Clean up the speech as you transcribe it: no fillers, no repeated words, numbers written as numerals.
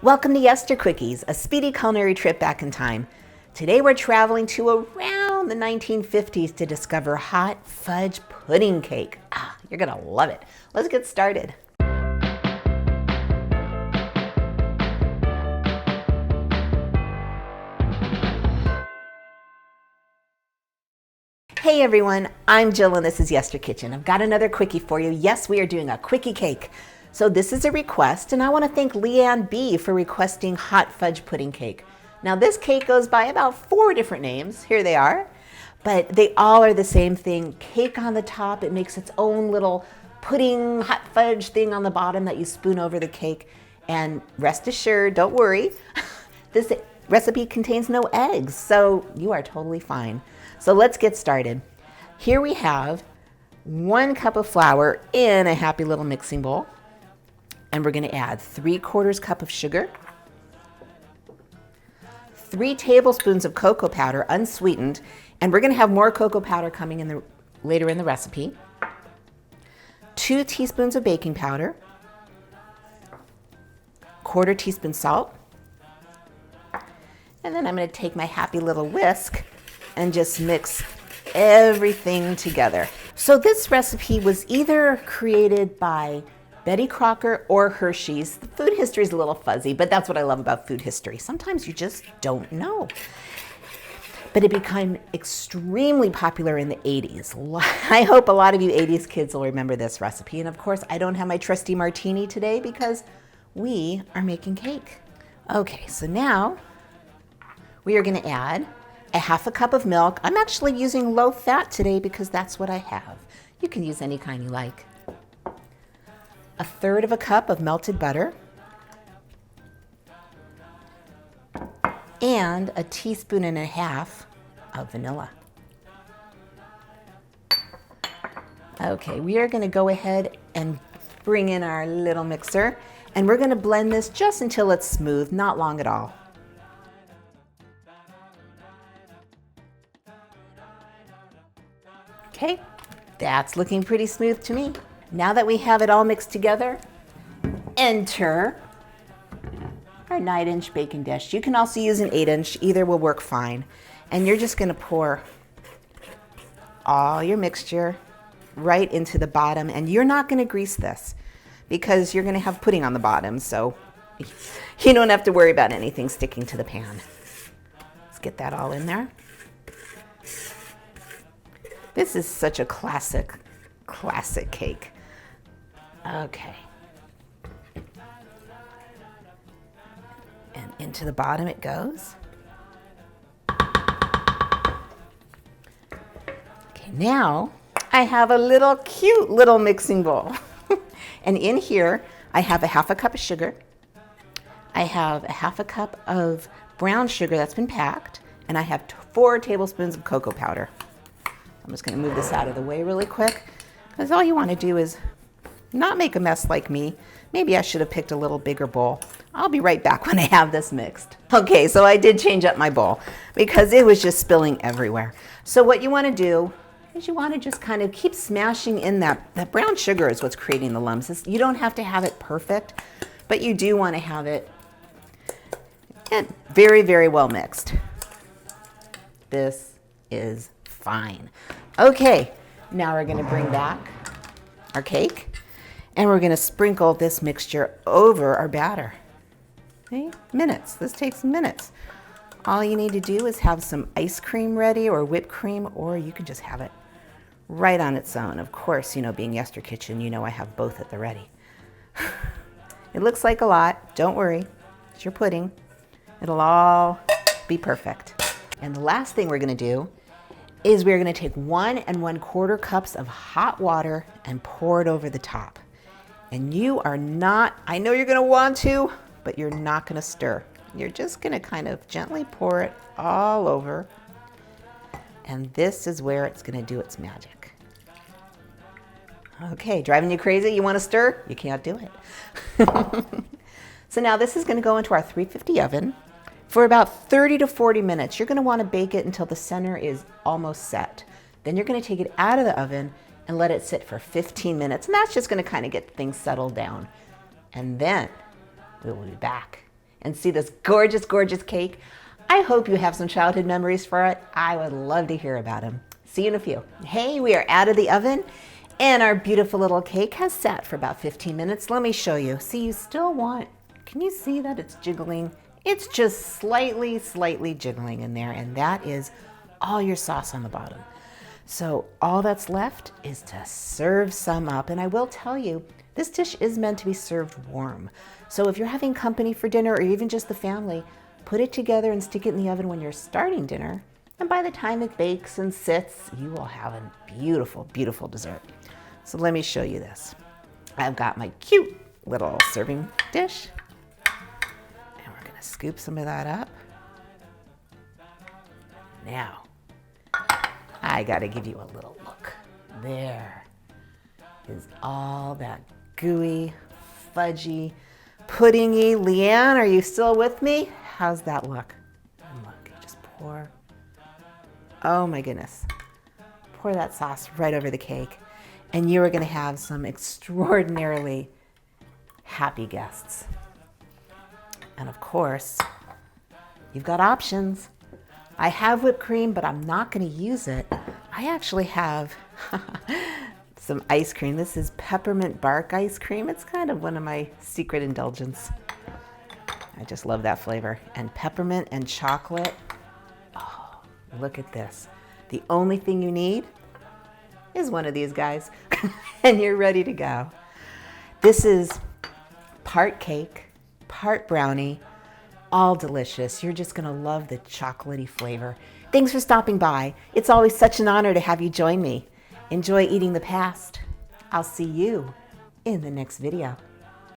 Welcome to Yester Quickies, a speedy culinary trip back in time. Today we're traveling to around the 1950s to discover hot fudge pudding cake. You're gonna love it. Let's get started. Hey everyone, I'm Jill and this is Yester Kitchen. I've got another quickie for you. Yes, we are doing a quickie cake. So this is a request, and I want to thank Leanne B for requesting hot fudge pudding cake. Now this cake goes by about 4 different names. Here they are, but they all are the same thing. Cake on the top, it makes its own little pudding hot fudge thing on the bottom that you spoon over the cake. And rest assured, don't worry, this recipe contains no eggs, so you are totally fine. So let's get started. Here we have 1 cup of flour in a happy little mixing bowl. And we're going to add 3/4 cup of sugar, 3 tablespoons of cocoa powder, unsweetened, and we're going to have more cocoa powder coming in later in the recipe, 2 teaspoons of baking powder, 1/4 teaspoon salt, and then I'm going to take my happy little whisk and just mix everything together. So this recipe was either created by Betty Crocker or Hershey's. The food history is a little fuzzy, but that's what I love about food history. Sometimes you just don't know. But it became extremely popular in the 80s. I hope a lot of you 80s kids will remember this recipe. And of course, I don't have my trusty martini today because we are making cake. Okay, so now we are going to add a 1/2 cup of milk. I'm actually using low fat today because that's what I have. You can use any kind you like. 1/3 cup of melted butter, and 1.5 teaspoons of vanilla. Okay, we are going to go ahead and bring in our little mixer, and we're going to blend this just until it's smooth, not long at all. Okay, that's looking pretty smooth to me. Now that we have it all mixed together, enter our 9-inch baking dish. You can also use an 8-inch, either will work fine. And you're just gonna pour all your mixture right into the bottom, and you're not gonna grease this because you're gonna have pudding on the bottom, so you don't have to worry about anything sticking to the pan. Let's get that all in there. This is such a classic cake. Okay. And into the bottom it goes. Okay, now I have a little cute little mixing bowl. And in here I have a 1/2 cup of sugar. I have a 1/2 cup of brown sugar that's been packed, and I have 4 tablespoons of cocoa powder. I'm just going to move this out of the way really quick because all you want to do is not make a mess like me. Maybe I should have picked a little bigger bowl. I'll be right back when I have this mixed. Okay, so I did change up my bowl because it was just spilling everywhere. So what you want to do is you want to just kind of keep smashing in that brown sugar is what's creating the lumps. You don't have to have it perfect, but you do want to have it very, very well mixed. This is fine. Okay, now we're going to bring back our cake. And we're going to sprinkle this mixture over our batter. Okay? Minutes. This takes minutes. All you need to do is have some ice cream ready or whipped cream, or you can just have it right on its own. Of course, you know, being Yester Kitchen, you know I have both at the ready. It looks like a lot. Don't worry. It's your pudding. It'll all be perfect. And the last thing we're going to do is we're going to take 1 1/4 cups of hot water and pour it over the top. And you are not, I know you're going to want to, but you're not going to stir. You're just going to kind of gently pour it all over. And this is where it's going to do its magic. Okay, driving you crazy? You want to stir? You can't do it. So now this is going to go into our 350 oven for about 30 to 40 minutes. You're going to want to bake it until the center is almost set. Then you're going to take it out of the oven and let it sit for 15 minutes. And that's just going to kind of get things settled down. And then we will be back and see this gorgeous, gorgeous cake. I hope you have some childhood memories for it. I would love to hear about them. See you in a few. Hey, we are out of the oven and our beautiful little cake has sat for about 15 minutes. Let me show you. See, you still want, can you see that it's jiggling? It's just slightly jiggling in there, and that is all your sauce on the bottom. So all that's left is to serve some up. And I will tell you, this dish is meant to be served warm. So if you're having company for dinner or even just the family, put it together and stick it in the oven when you're starting dinner. And by the time it bakes and sits, you will have a beautiful, beautiful dessert. So let me show you this. I've got my cute little serving dish. And we're gonna scoop some of that up. Now, I gotta give you a little look. There is all that gooey, fudgy, puddingy. Leanne, are you still with me? How's that look? And look, you just pour. Oh my goodness. Pour that sauce right over the cake. And you are gonna have some extraordinarily happy guests. And of course, you've got options. I have whipped cream, but I'm not going to use it. I actually have some ice cream. This is peppermint bark ice cream. It's kind of one of my secret indulgence. I just love that flavor. And peppermint and chocolate. Oh, look at this. The only thing you need is one of these guys, and you're ready to go. This is part cake, part brownie, all delicious. You're just gonna love the chocolatey flavor. Thanks for stopping by. It's always such an honor to have you join me. Enjoy eating the past. I'll see you in the next video.